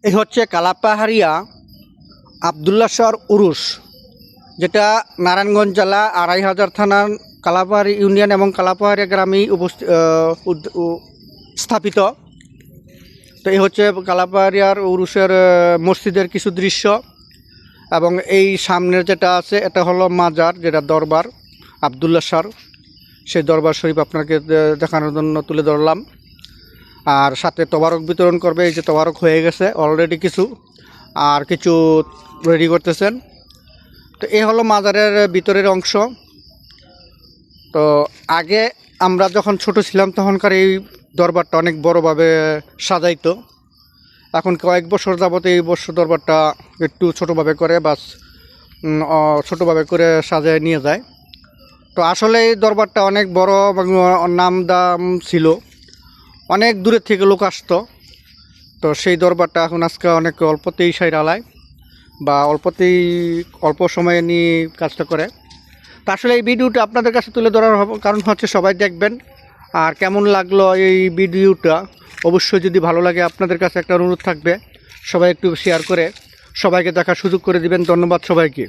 এই হচ্ছে কালাপাহাড়িয়া আবদুল্লাহ শাহর উরুস, যেটা নারায়ণগঞ্জ জেলা ২৫০০ থানার কালাপাহাড়ি ইউনিয়ন এবং কালাপাহাড়িয়া গ্রামে স্থাপিত। তো এই হচ্ছে কালাপাহাড়িয়ার উরুসের মসজিদের কিছু দৃশ্য, এবং এই সামনের যেটা আছে এটা হলো মাজার, যেটা দরবার আবদুল্লাহ শাহর, সেই দরবার শরীফ আপনাকে দেখানোর জন্য তুলে ধরলাম। আর সাথে তবারক বিতরণ করবে, এই যে তবারক হয়ে গেছে অলরেডি কিছু, আর কিছু রেডি করতেছেন। তো এই হলো মাজারের ভিতরের অংশ। তো আগে আমরা যখন ছোট ছিলাম তখনকার এই দরবারটা অনেক বড়োভাবে সাজাইতো। এখন কয়েক বছর যাবত এই বছর দরবারটা একটু ছোটোভাবে করে, বাস ছোটোভাবে করে সাজায় নিয়ে যায়। তো আসলে এই দরবারটা অনেক বড় এবং নাম দাম ছিল, অনেক দূরের থেকে লোক আসতো। তো সেই দরবারটা এখন আজকে অনেক অল্পতেই সাইরালায়, বা অল্প সময়ে নিয়ে কাজটা করে। তা আসলে এই ভিডিওটা আপনাদের কাছে তুলে ধরার কারণ হচ্ছে সবাই দেখবেন, আর কেমন লাগলো এই ভিডিওটা অবশ্যই যদি ভালো লাগে আপনাদের কাছে একটা অনুরোধ থাকবে, সবাই একটু শেয়ার করে সবাইকে দেখার সুযোগ করে দিবেন। ধন্যবাদ সবাইকে।